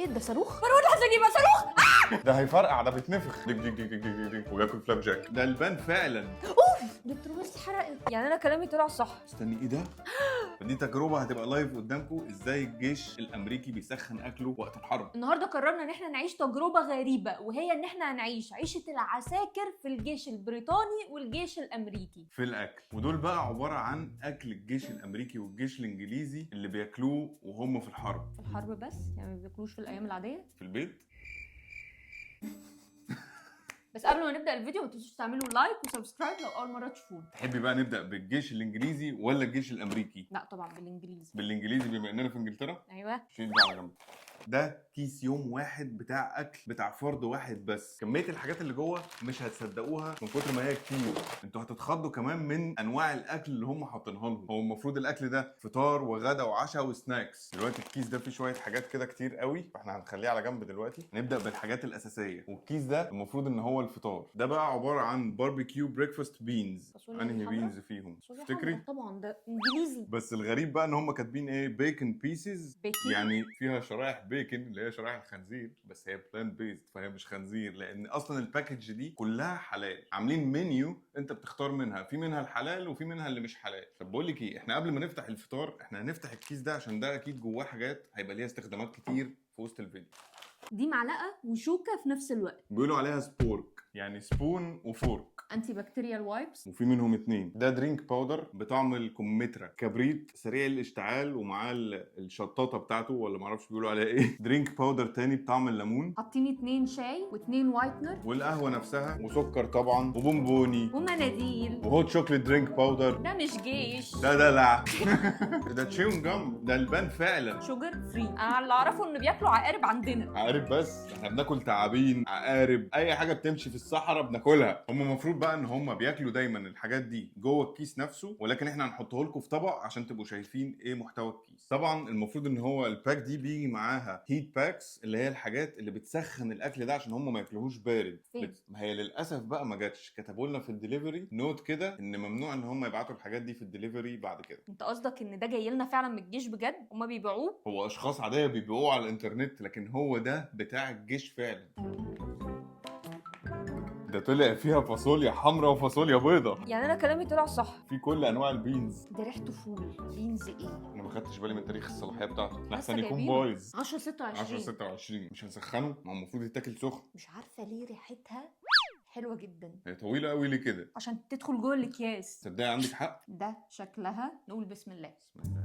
ايه ده صاروخ؟ مروان عايز اجيبها صاروخ. ده هيفرقع، ده بيتنفخ ديك ديك ديك ديك ديك ديك وياكل فلاب جاك. ده البان فعلا. اوف دكتور بس اتحرقت. يعني انا كلامي طلع صح. استني، ايه ده؟ دي تجربه هتبقى لايف قدامكم، ازاي الجيش الامريكي بيسخن اكله وقت الحرب. النهارده قررنا ان احنا نعيش تجربه غريبه، وهي ان احنا هنعيش عيشه العساكر في الجيش البريطاني والجيش الامريكي في الاكل، ودول بقى عباره عن اكل الجيش الامريكي والجيش الانجليزي اللي بياكلوه وهم في الحرب. في الحرب بس، يعني ما بياكلوش في الايام العاديه. في البيت. بس قبل ما نبدا الفيديو ما تنسوش تعملوا لايك وسبسكرايب لو اول مره تشوفونا. تحبي بقى نبدا بالجيش الانجليزي ولا الجيش الامريكي؟ لا طبعا بالانجليزي. بالانجليزي بما اننا في انجلترا. ايوه. شيل ده على جنب. ده كيس يوم واحد بتاع اكل بتاع فرد واحد بس. كميه الحاجات اللي جوه مش هتصدقوها من كتر ما هي كتير. انتوا هتتخضوا كمان من انواع الاكل اللي هم حاطينها لهم. هو المفروض الاكل ده فطار وغدا وعشاء وسناكس. دلوقتي الكيس ده فيه شويه حاجات كده كتير قوي، فاحنا هنخليه على جنب دلوقتي. نبدا بالحاجات الاساسيه. والكيس ده المفروض ان هو الفطار. ده بقى عباره عن باربيكيو بريكفاست بينز. فاصوليا انهي حمرا؟ بينز فيهم فاصوليا تفتكري؟ حمرا طبعا، ده انجليزي. بس الغريب بقى ان هم كاتبين ايه، بيكن بيسز. بيكن؟ يعني فيها شرايح بيكن اللي هي شرايح الخنزير، بس هي بلان بيست فهي مش خنزير، لان اصلا الباكج دي كلها حلال. عاملين منيو انت بتختار منها، في منها الحلال وفي منها اللي مش حلال. طب بقول لك ايه، احنا قبل ما نفتح الفطار احنا هنفتح الكيس ده عشان ده اكيد جواه حاجات هيبقى ليها استخدامات كتير في وسط الفيديو. دي معلقه وشوكه في نفس الوقت. بيقولوا عليها سبورك، يعني سبون وفورك. انتي بكتيريال وايبس. وفي منهم اتنين. ده درينك باودر بطعم الكمثرى، كبريت سريع الاشتعال ومعاه الشطاطه بتاعته ولا معرفش بيقولوا عليها ايه. درينك باودر تاني بطعم الليمون. حاطين 2 شاي و2 وايتنر والقهوه نفسها وسكر طبعا وبونبوني ومناديل. وهوت شوكليت درينك باودر. ده مش جيش، ده دلع. ده تشيون جام، ده البان فعلا. شوجر فري. انا اللي اعرفه ان بياكلوا عقارب عندنا. عقارب؟ بس احنا بناكل تعابين، عقارب، اي حاجه بتمشي في الصحراء بناكلها. هم المفروض بقى ان هم بياكلوا دايما الحاجات دي جوه الكيس نفسه، ولكن احنا هنحطه لكم في طبق عشان تبقوا شايفين ايه محتوى الكيس. طبعا المفروض ان هو الباك دي بيجي معاها هيت باكس، اللي هي الحاجات اللي بتسخن الاكل ده عشان هم ما ياكلوهوش بارد. فين؟ ما هي للاسف بقى ما جاتش. كتبوا لنا في الدليفري نوت كده ان ممنوع ان هم يبعتوا الحاجات دي في الدليفري بعد كده. انت قصدك ان ده جاي لنا فعلا من الجيش بجد؟ هما بيبيعوه؟ هو اشخاص عاديه بيبيعوه على الانترنت، لكن هو ده بتاع الجيش فعلا. ده طلع فيها فاصوليا حمراء وفاصوليا بيضة. يعني انا كلامي طلع صح. في كل انواع البينز. ده ريحته فول. بينز ايه؟ انا ما خدتش بالي من تاريخ الصلاحيه بتاعته، لسه احسن يكون جايبينه. بايظ. 10 26. 10 26 مش هنسخنه، ما هو المفروض يتاكل سخن. مش عارفه ليه ريحتها حلوه جدا. هي طويله قوي ليه كده؟ عشان تدخل جوه الاكياس. تصدقي عندك حق. ده شكلها، نقول بسم الله. بسم الله.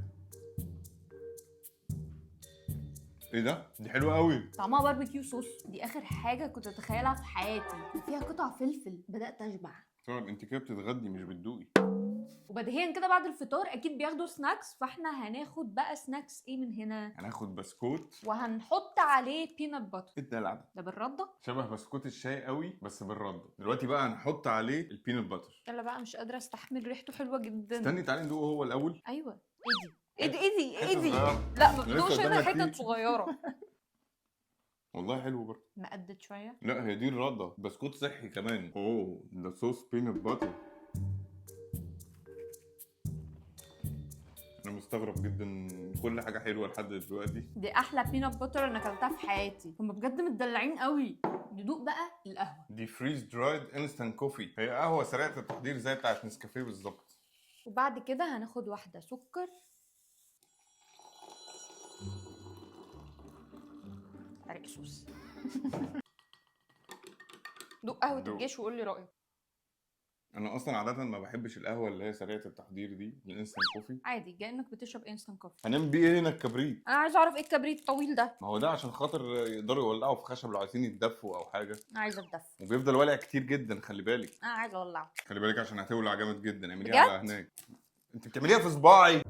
ايه ده؟ دي حلوه قوي. طعمها باربيكيو صوص. دي اخر حاجه كنت اتخيلها في حياتي. فيها قطع فلفل. بدات اشبع. طبعا انت كده بتتغدي مش بتدوقي. وبديهيا كده بعد الفطار اكيد بياخدوا سناكس، فاحنا هناخد بقى سناكس ايه من هنا؟ هناخد بسكوت وهنحط عليه بينات باتر. ايه الدلع ده؟ ده بالرده. شبه بسكوت الشاي قوي بس بالرده. دلوقتي بقى هنحط عليه البينات باتر. يلا بقى، مش قادره استحمل، ريحته حلوه جدا. استني تعالي ندوقه هو الاول. ايوه. ايه دي؟ ايه دي؟ ايه دي؟ صغيرة. لا ما لسه بدوش هنا قدامنا حتت كتير. صغيره. والله حلو برضه. مقدت شويه. لا هي دي الرده، بسكوت صحي كمان. اوه ده صوص بينات باتر. انا مستغرب جدا، كل حاجه حلوه لحد دلوقتي. دي احلى بينات باتر انا اكلتها في حياتي. هم بجد متدلعين قوي. ندوق بقى القهوه. دي فريز درايد انستنت كوفي، هي قهوه سريعه التحضير زي بتاعت نسكافيه بالظبط. وبعد كده هناخد واحده سكر. حرق صوص. دوق قهوه دوق. الجيش وقول لي رايك. انا اصلا عاده ما بحبش القهوه اللي هي سريعه التحضير دي، الانستنت كوفي. عادي كانك بتشرب انستنت كوفي. هنعمل بيه ايه هنا الكبريت؟ انا عايزه اعرف ايه الكبريت الطويل ده. ما هو ده عشان خاطر يقدروا يولعوا في خشب لو عايزين يتدفوا او حاجه. انا عايزه اتدفى. وبيفضل ولع كتير جدا، خلي بالك. انا عايزه اولعه. خلي بالك عشان هتولع جامد جدا. اعمليها بجد؟ على هناك. انت بتعمليها في صباعي.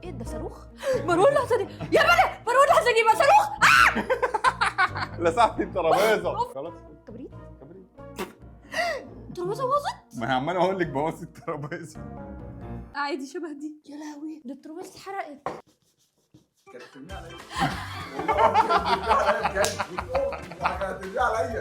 ايه ده صاروخ؟ مروان لحظه دي يا بني. مروان لحظه دي بقى صاروخ. لسعتي الترابيزه. خلاص كبريت. كبريت. الترابيزه باظت. ما هي عمال اقول لك بوظت الترابيزه. عادي شبه دي. يا لهوي ده الترابيزه اتحرقت. كانت ترمي عليا والله كانت بجد. كانت ترمي عليا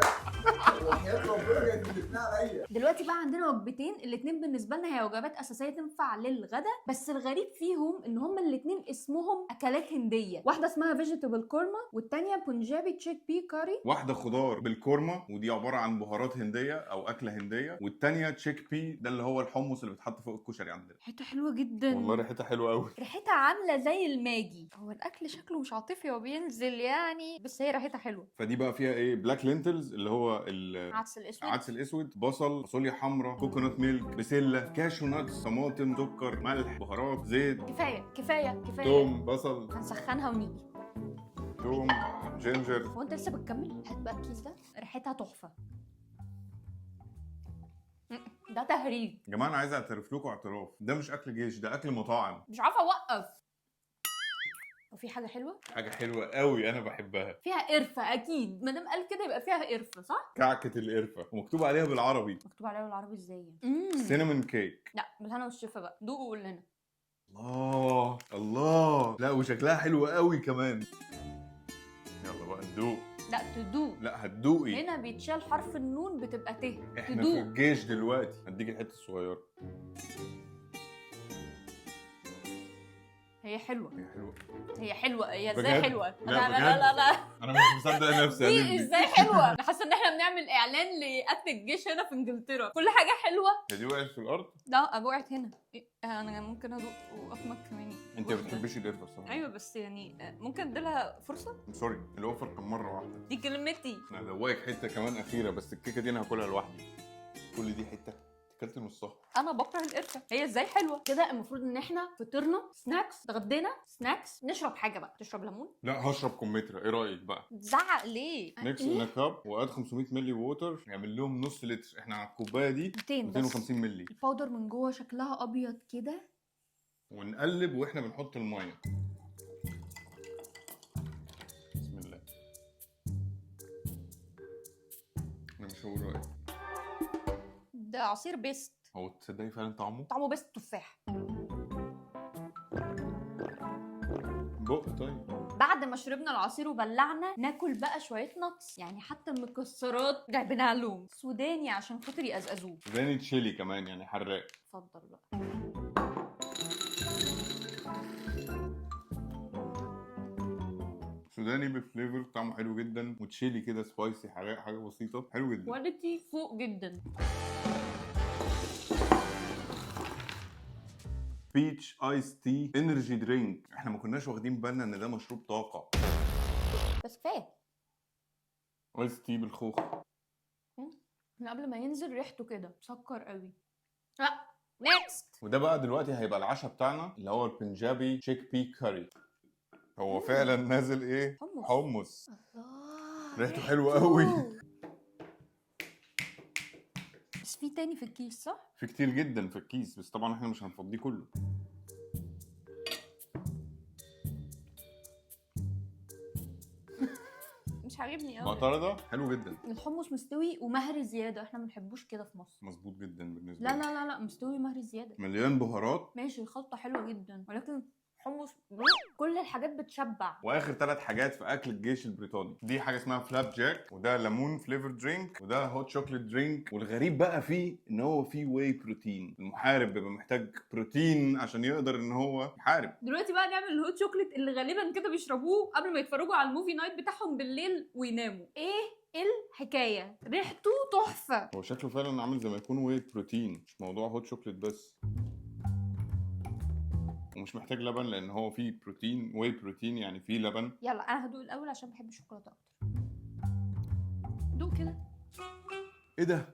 وحياة ربنا كانت بترمي عليا. دلوقتي بقى بقى عندنا وجبتين، الاتنين بالنسبه لنا هي وجبات اساسيه تنفع للغدا، بس الغريب فيهم ان هما الاتنين اسمهم اكلات هنديه، واحده اسمها فيجيتابل كورما والتانيه بونجابي تشيك بي كاري. واحده خضار بالكورما ودي عباره عن بهارات هنديه او اكله هنديه، والتانيه تشيك بي ده اللي هو الحمص اللي بيتحط فوق الكشري عندنا. ريحتها حلوه جدا والله ريحتها حلوه قوي. ريحتها عامله زي الماجي. هو الاكل شكله مش عاطفي وبينزل يعني، بس هي ريحتها حلوه. فدي بقى فيها ايه؟ بلاك لينتلز اللي هو عدس الاسود، العدس الاسود، بصل، فاصوليا حمراء، كوكونات ميلك، بسله، كاشو ناتس، طماطم، سكر، ملح، بهارات، زيت، كفايه توم، بصل، هنسخنها ونيجي. توم، جينجر. هو انت لسه بتكمل؟ هات بقى الكيس ده، ريحتها تحفه. ده تهريج يا جماعه انا عايز اعترف لكم اعتراف، ده مش اكل جيش، ده اكل مطاعم. مش عارفه اوقف. وفي حاجه حلوه، حاجه حلوه قوي انا بحبها. فيها قرفه اكيد، ما دام قال كده يبقى فيها قرفه صح؟ كعكه القرفه ومكتوب عليها بالعربي مكتوب عليها بالعربي ازاي؟ سينامون كيك. لا بالهنا والشفا بقى، دوق وقول لنا. الله الله، لا وشكلها حلو قوي كمان. يلا بقى ندوق. لا تدوق، لا هتدوقي. هنا بيتشال حرف النون بتبقى ت. احنا في تدوق. الجيش دلوقتي. هديك الحته الصغيره. هي حلوه هي حلوه. هي حلوه، هي ازاي بجد؟ حلوه؟ لا لا لا بجد؟ لا لا, لا. انا مش مصدق نفسي يا دي ليلي. ازاي حلوه؟ انا حاسه ان احنا بنعمل اعلان لاكل الجيش هنا في انجلترا، كل حاجه حلوه. هي دي وقعت في الارض. لا وقعت هنا. انا ممكن ادوق واقمك كمان. انت ما بتحبيش القرفه الصراحه. ايوه بس يعني ممكن اديلها فرصه. سوري الاوفر كان مره واحده. دي كلمتي. انا هدوقك حته كمان اخيره، بس الكيكه دي انا هاكلها لوحدي. كل دي حته اكلت نصها. انا بكره القرفه، هي ازاي حلوه كده؟ المفروض ان احنا فطرنا سناكس، اتغدينا سناكس، نشرب حاجه بقى. تشرب ليمون؟ لا هشرب كمثرى، ايه رايك بقى؟ تزعق ليه؟ ميكس إيه؟ ان كاب واد 500 مللي ووتر، يعمل لهم نص لتر. احنا على الكوبايه دي 200 بس. 250 مللي. الباودر من جوه شكلها ابيض كده. ونقلب واحنا بنحط الميه. بسم الله. انا مش هقول رايي. ده عصير بيست. هو تصدقي فعلا طعمه؟ طعمه بيست تفاح. بق طيب. بعد ما شربنا العصير وبلعنا، ناكل بقى شويه نتس، يعني حتى المكسرات جايبينها لهم سوداني عشان خاطر يقزقزوه. زي تشيلي كمان يعني حراق. اتفضل بقى. سوداني بفليفر طعمه حلو جدا، وتشيلي كده سبايسي حراق، حاجه بسيطه حلو جدا. كواليتي فوق جدا. بيتش ايس تي انرجي درينك. احنا ما كناش واخدين بالنا ان ده مشروب طاقه. بس كفايه. ايس تي بالخوخ. من قبل ما ينزل ريحته كده مسكر قوي. لا نيكست. وده بقى دلوقتي هيبقى العشاء بتاعنا اللي هو البنجابي تشيك بي كاري. هو فعلا نازل ايه؟ حمص. الله ريحته حلوه قوي. بس في تاني في الكيس صح؟ في كتير جدا في الكيس، بس طبعا احنا مش هنفضيه كله. مش عاجبني قوي. معترضه حلو جدا. الحمص مستوي ومهري زياده، احنا ما بنحبوش كده في مصر. مظبوط جدا بالنسبه لا لي. لا لا لا مستوي مهري زياده. مليان بهارات. ماشي الخلطه حلوه جدا، ولكن حمص كل الحاجات بتشبع. واخر 3 حاجات في اكل الجيش البريطاني، دي حاجه اسمها فلاب جاك، وده ليمون فليفر درينك، وده هوت شوكليت درينك. والغريب بقى فيه ان هو فيه واي بروتين. المحارب بيبقى محتاج بروتين عشان يقدر ان هو يحارب. دلوقتي بقى نعمل الهوت شوكليت اللي غالبا كده بيشربوه قبل ما يتفرجوا على الموفي نايت بتاعهم بالليل ويناموا. ايه الحكايه؟ ريحته تحفه. هو شكله فعلا عامل زي ما يكون واي بروتين، مش موضوع هوت شوكليت بس. ومش محتاج لبن لان هو فيه بروتين، واي بروتين يعني فيه لبن. يلا انا هدوق الاول عشان بحب الشوكولاته اكتر. دوق كده. ايه ده؟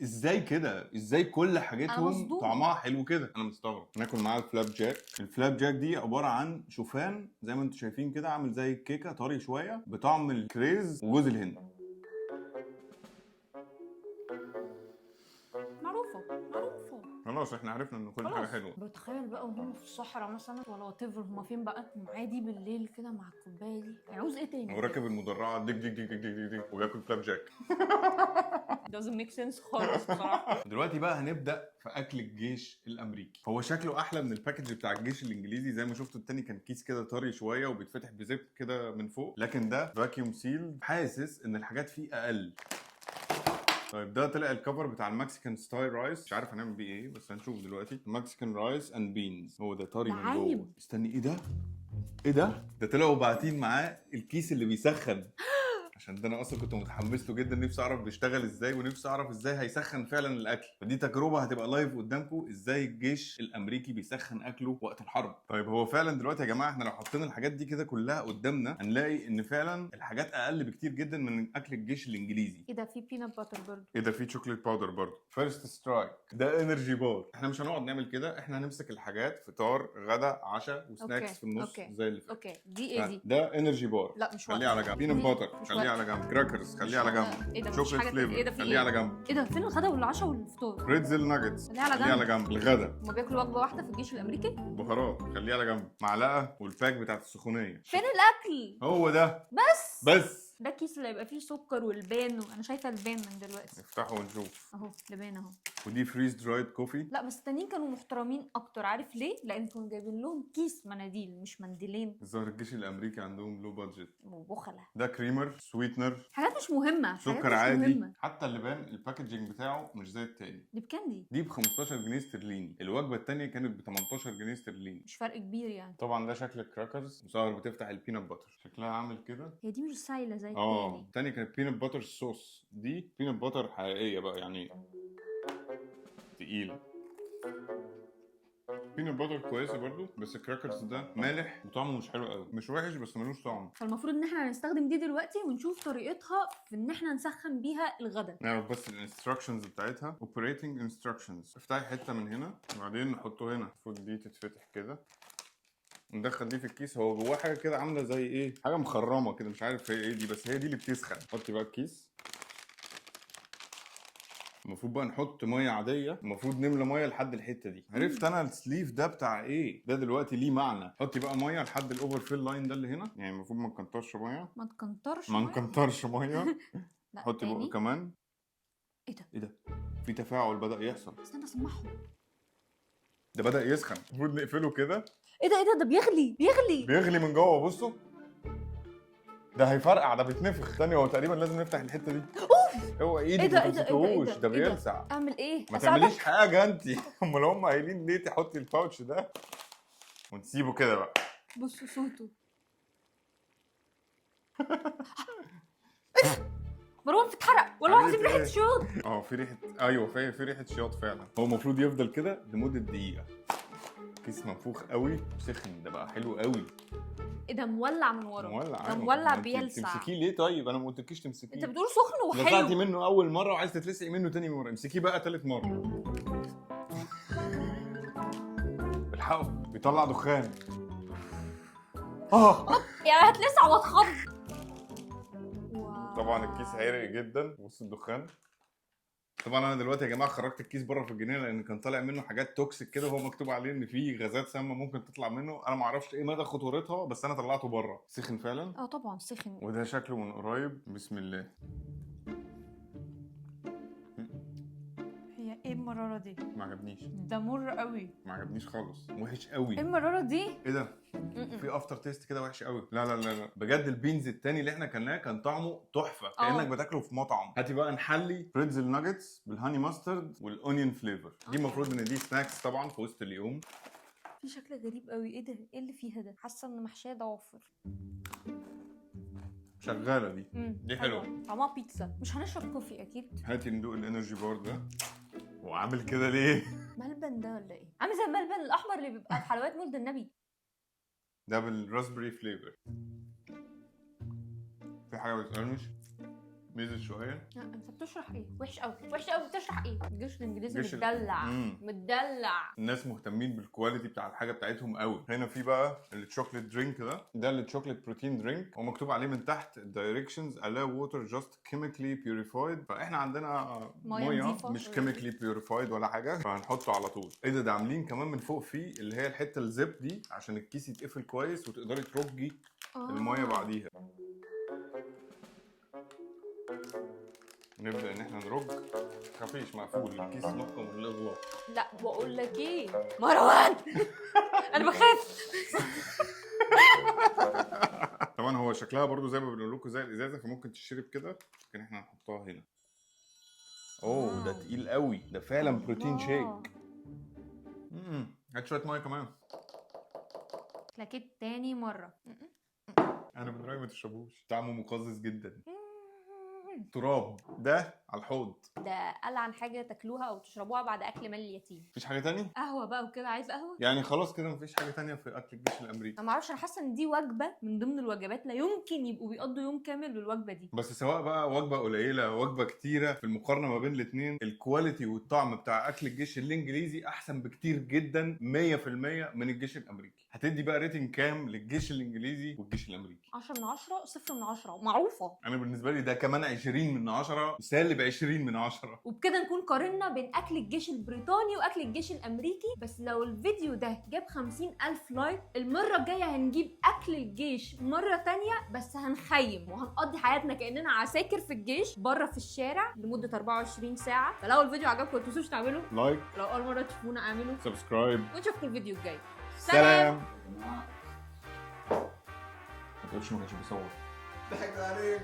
ازاي كده؟ ازاي كل أنا حاجتهم مصدومة. طعمها حلو كده؟ انا مستغرب. ناكل معاه الفلاب جاك. الفلاب جاك دي عباره عن شوفان زي ما انتم شايفين كده، عامل زي الكيكه، طري شويه، بطعم الكريز وجوز الهند. معروفه. خلاص احنا عرفنا ان كل حاجه حلوه. بتخيل بقى وهم في الصحراء مثلا ولا وات ايفر هما فين بقى، عادي بالليل كده مع الكوبايه دي، هيعوز ايه تاني؟ وراكب المدرعه ديك ديك ديك ديك ديك ديك وياكل فلاب جاك. doesn't make sense خالص بصراحه. دلوقتي بقى هنبدا في اكل الجيش الامريكي. هو شكله احلى من الباكج بتاع الجيش الانجليزي، زي ما شفتوا التاني كان كيس كده طري شويه وبيتفتح بزيب كده من فوق، لكن ده فاكيوم سيل. حاسس ان الحاجات فيه اقل. طيب ده طلع الكفر بتاع المكسيكان ستايل رايس، مش عارف هنعمل بيه ايه بس هنشوف دلوقتي. مكسيكان رايس اند بينز، هو ده طري من جوه. لعيب. استني، ايه ده؟ ايه ده طلعوا باعتين معاه الكيس اللي بيسخن. عشان ده انا اصلا كنت متحمس له جدا، نفسي اعرف بيشتغل ازاي ونفسي اعرف ازاي هيسخن فعلا الاكل، فدي تجربه هتبقى لايف قدامكم ازاي الجيش الامريكي بيسخن اكله وقت الحرب. طيب هو فعلا دلوقتي يا جماعه احنا لو حطينا الحاجات دي كده كلها قدامنا هنلاقي ان فعلا الحاجات اقل بكتير جدا من اكل الجيش الانجليزي. ايه ده؟ في بينات باتر برضه. ايه ده؟ في شوكليت باودر برضه. فيرست سترايك ده انرجي بار. احنا مش هنقعد نعمل كده، احنا هنمسك الحاجات فطار غدا عشاء وسناكس أوكي، في النص أوكي، زي اللي فات. اوكي دي ايه دي؟ ده انرجي بار، لا مش خليه على جنب. بينات باتر مش خليه وقت. على جنب. كراكرز خليه على جنب. ايه ده؟ مفيش شوكليت حاجه تانية. ايه ده؟ فليفر في خليه ايه؟ على جنب. ايه ده؟ فين الغدا والعشاء والفطار؟ بريتزل ناجتس خليه على خليه على جنب. جنب. الغدا هما بياكلوا وجبه واحده في الجيش الامريكي؟ بهارات خليه على جنب. معلقه والباك بتاعت السخونيه. فين الاكل؟ هو ده بس بس. ده الكيس اللي هيبقى فيه سكر والبان، وانا شايفه البان من دلوقتي نفتحه ونشوف. اهو. لبان اهو. ودي فريز درايد كوفي. لا بس التانيين كانوا محترمين اكتر، عارف ليه؟ لان كانوا جايبين لهم كيس مناديل مش منديلين. الظاهر الجيش الامريكي عندهم لو بادجت. وبخله. ده كريمر سويتنر، حاجات مش مهمه، حاجات سكر مش عادي. مهمه. حتى اللبان الباكجينج بتاعه مش زي التاني. دي بكام دي؟ دي ب 15 جنيه استرليني، الوجبه التانيه كانت ب 18 جنيه استرليني. مش فرق كبير يعني. طبعا ده شكل الكراكرز، وظاهر بتفتح البينات باتر شكلها عامل كده. هي دي مش سايله زي التاني. التانية كانت بينات باتر صوص، دي بينات باتر حقيقيه بقى يعني تقيله. بينات باتر كويسه برضو، بس الكراكرز ده مالح وطعمه مش حلو قوي. مش وحش بس ملوش طعم. فالمفروض ان احنا هنستخدم دي دلوقتي ونشوف طريقتها في ان احنا نسخن بيها الغدا. نعرف بس الانستراكشنز بتاعتها. اوبريتنج انستراكشنز، افتحي حته من هنا وبعدين نحطه هنا. المفروض دي تتفتح كده، ندخل دي في الكيس. هو جواه حاجه كده عامله زي ايه، حاجه مخرمه كده، مش عارف هي ايه دي، بس هي دي اللي بتسخن. حطي بقى الكيس. المفروض بقى نحط ميه عاديه، المفروض نملى ميه لحد الحته دي. عرفت انا السليف ده بتاع ايه، ده دلوقتي ليه معنى. حطي بقى ميه لحد الاوفر فيل لاين ده اللي هنا، يعني المفروض ما نكترش ميه. ما تكنترش ما مية. نكترش ميه. لا حطي بقى تاني. كمان. ايه ده؟ ايه ده؟ في تفاعل بدأ يحصل. استنى اسمعهم. ده بدأ يسخن، المفروض نقفله كده. ايه ده؟ ايه ده؟ ده بيغلي بيغلي. بيغلي من جوه، بصوا ده هيفرقع، ده بيتنفخ. ثانية، هو تقريبا لازم نفتح الحتة دي. هو ايه ايدك ده؟ ما ايه ده؟ ايه ده؟ ايه تمسكيهوش، ده إيه ده؟ بيلسع. اعمل ايه؟ ما أساعدك؟ تعمليش حاجة انت. امال هم قايلين ليه تحطي الباوتش ده ونسيبه كده بقى. بصوا صوته. مروان بتتحرق والله العظيم، ريحه شوط. في ريحة، ايوه في ريحة شياط فعلا. هو المفروض يفضل كده لمدة دقيقة. كيس منفوخ قوي وسخن، ده بقى حلو قوي. ايه ده؟ مولع من ورا. مولع. ده أيوة. مولع ما أنت بيلسع. تمسكيه ليه طيب؟ انا ما قلتلكيش تمسكيه. انت بتقول سخن لسعتي وحلو. منه اول مره وعايز تتلسعي منه تاني مره، امسكيه بقى تالت مره. الحقوا بيطلع دخان. يعني هتلسع واتخض. طبعا الكيس هيرق جدا، بص الدخان. طبعا انا دلوقتي يا جماعه خرجت الكيس بره في الجنينه لان كان طالع منه حاجات توكسيك كده، وهو مكتوب عليه ان في غازات سامه ممكن تطلع منه. انا ما اعرفش ايه مدى خطورتها، بس انا طلعته بره. سخن فعلا. طبعا سخن. وده شكله من قريب. بسم الله. هي ايه المراره دي؟ ما عجبنيش. ده مر قوي. ما عجبنيش خالص، وحش قوي. ايه المراره دي؟ ايه ده؟ في افتر تيست كده وحش قوي. لا لا لا لا بجد، البينز التاني اللي احنا كلناه كان طعمه تحفه، كانك بتاكله في مطعم. هاتي بقى نحلي بريتزل ناجتس بالهاني ماسترد والاونيون فليفر. دي المفروض ان دي سناكس طبعا في وسط اليوم. في شكل غريب قوي. ايه ده؟ ايه اللي فيها ده؟ حاسه ان محشيه ضوافر. شغاله دي. دي حلوه. طعمها بيتزا. مش هنشرب كوفي اكيد. هاتي ندوق الانرجي بار ده. وعامل كده ليه؟ ملبن ده ولا ايه؟ عامل زي الملبن الاحمر اللي بيبقى في حلويات مولد النبي. ده بالراسبري فليفر. في حاجه بتقرمش ميزه شويه. لا انت بتشرح ايه؟ وحش قوي وحش قوي. بتشرح ايه؟ الجيش الانجليزي الجيش متدلع. متدلع. الناس مهتمين بالكواليتي بتاع الحاجه بتاعتهم قوي. هنا في بقى الشوكليت درينك ده الشوكليت بروتين درينك، ومكتوب عليه من تحت directions allow water just chemically purified. فاحنا عندنا ميه مش chemically purified ولا حاجه، فهنحطه على طول. ايه ده عاملين كمان من فوق فيه اللي هي الحته الزب دي عشان الكيس يتقفل كويس وتقدري ترجي الميه بعديها. نبدا ان احنا نرج. متخافيش، مقفول الكيس محكم للاغلاق. لا بقول لك ايه مروان. انا بخاف. طبعا هو شكلها برضو زي ما بنقول لكم زي الازازه، فممكن تشرب كده، لكن احنا هنحطها هنا. اوه ده تقيل قوي، ده فعلا بروتين شيك. هات شويه ميه كمان. اتلكيت تاني مره. انا من رايي ما تشربوش، طعمه مقزز جدا. تراب ده على الحوض. ده ألعن حاجه تاكلوها او تشربوها بعد اكل مال اليتيم. مفيش حاجه تاني؟ قهوه بقى وكده، عايز قهوه؟ يعني خلاص كده مفيش حاجه تانية في اكل الجيش الامريكي. انا معرفش، انا حاسه ان دي وجبه من ضمن الوجبات لا يمكن يبقوا بيقضوا يوم كامل بالوجبه دي. بس سواء بقى وجبه قليله وجبه كتيره، في المقارنه ما بين الاثنين الكواليتي والطعم بتاع اكل الجيش الانجليزي احسن بكتير جدا 100% من الجيش الامريكي. هتدي بقى ريتنج كام للجيش الانجليزي والجيش الامريكي؟ 10 من 10، 0 من 10 معروفه. انا بالنسبه لي ده كمان 20 من 10 سالب 20 من 10. وبكده نكون قارنا بين اكل الجيش البريطاني واكل الجيش الامريكي. بس لو الفيديو ده جاب 50,000 لايك، المره الجايه هنجيب اكل الجيش مره تانية، بس هنخيم وهنقضي حياتنا كاننا عساكر في الجيش بره في الشارع لمده 24 ساعه. فلو الفيديو عجبكم ما تنسوش تعملوا لايك، لو اول مره تشوفونا اعملوا سبسكرايب، ونشوفكم الفيديو الجاي. سلام. ما تقولش ما كانش بيصور. ضحك عليك